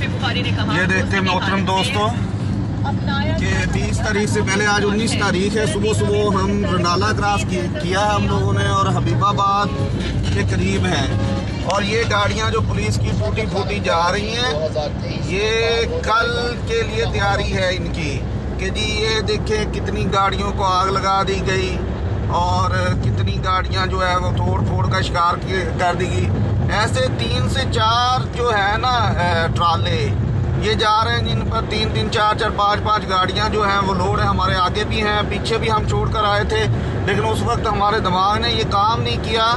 ये देखते हैं मोहतरम दोस्तों कि 20 तारीख से पहले आज 19 तारीख है। सुबह सुबह हम रंडाला क्रॉस किया है हम लोगों ने और हबीबाबाद के करीब हैं और ये गाड़ियां जो पुलिस की फूटी फूटी जा रही हैं, ये कल के लिए तैयारी है इनकी कि जी ये देखें कितनी गाड़ियों को आग लगा दी गई और कितनी गाड़ियां जो है वो तोड़ का शिकार कर दी गई। ऐसे 3 से 4 जो है ना ट्राले ये जा रहे हैं जिन पर 3-3, 4-4, 5-5 गाड़ियां जो हैं वो लोड है। हमारे आगे भी हैं, पीछे भी हम छोड़ कर आए थे, लेकिन उस वक्त हमारे दिमाग ने ये काम नहीं किया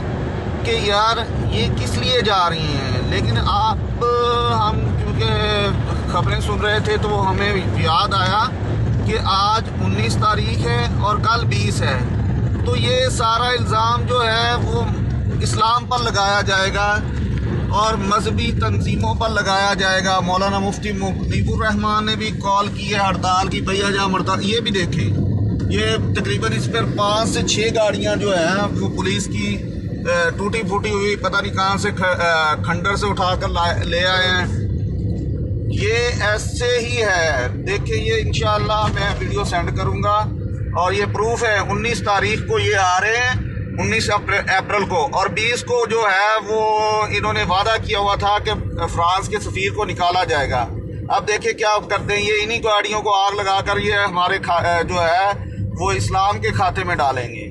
कि यार ये किस लिए जा रही हैं। लेकिन आप हम क्योंकि खबरें सुन रहे थे तो हमें याद आया कि आज 19 तारीख है और कल 20 है, तो ये सारा इल्ज़ाम जो है वो इस्लाम पर लगाया जाएगा और मजहबी तंजीमों पर लगाया जाएगा। मौलाना मुफ्ती मुजीबुर रहमान ने भी कॉल की है हड़ताल की, भैया जहाँ हड़ताल। ये भी देखें, ये तकरीबन इस पर 5 से 6 गाड़ियाँ जो हैं वो पुलिस की टूटी फूटी हुई पता नहीं कहाँ से खंडर से उठा कर ले आए हैं। ये ऐसे ही है, देखिए ये इंशाअल्लाह मैं वीडियो सेंड करूँगा और ये प्रूफ है। 19 तारीख को ये आ रहे हैं, 19 अप्रैल को, और 20 को जो है वो इन्होंने वादा किया हुआ था कि फ्रांस के सफ़ीर को निकाला जाएगा। अब देखिए क्या करते हैं, ये इन्हीं गाड़ियों को आग लगाकर ये हमारे जो है वो इस्लाम के खाते में डालेंगे।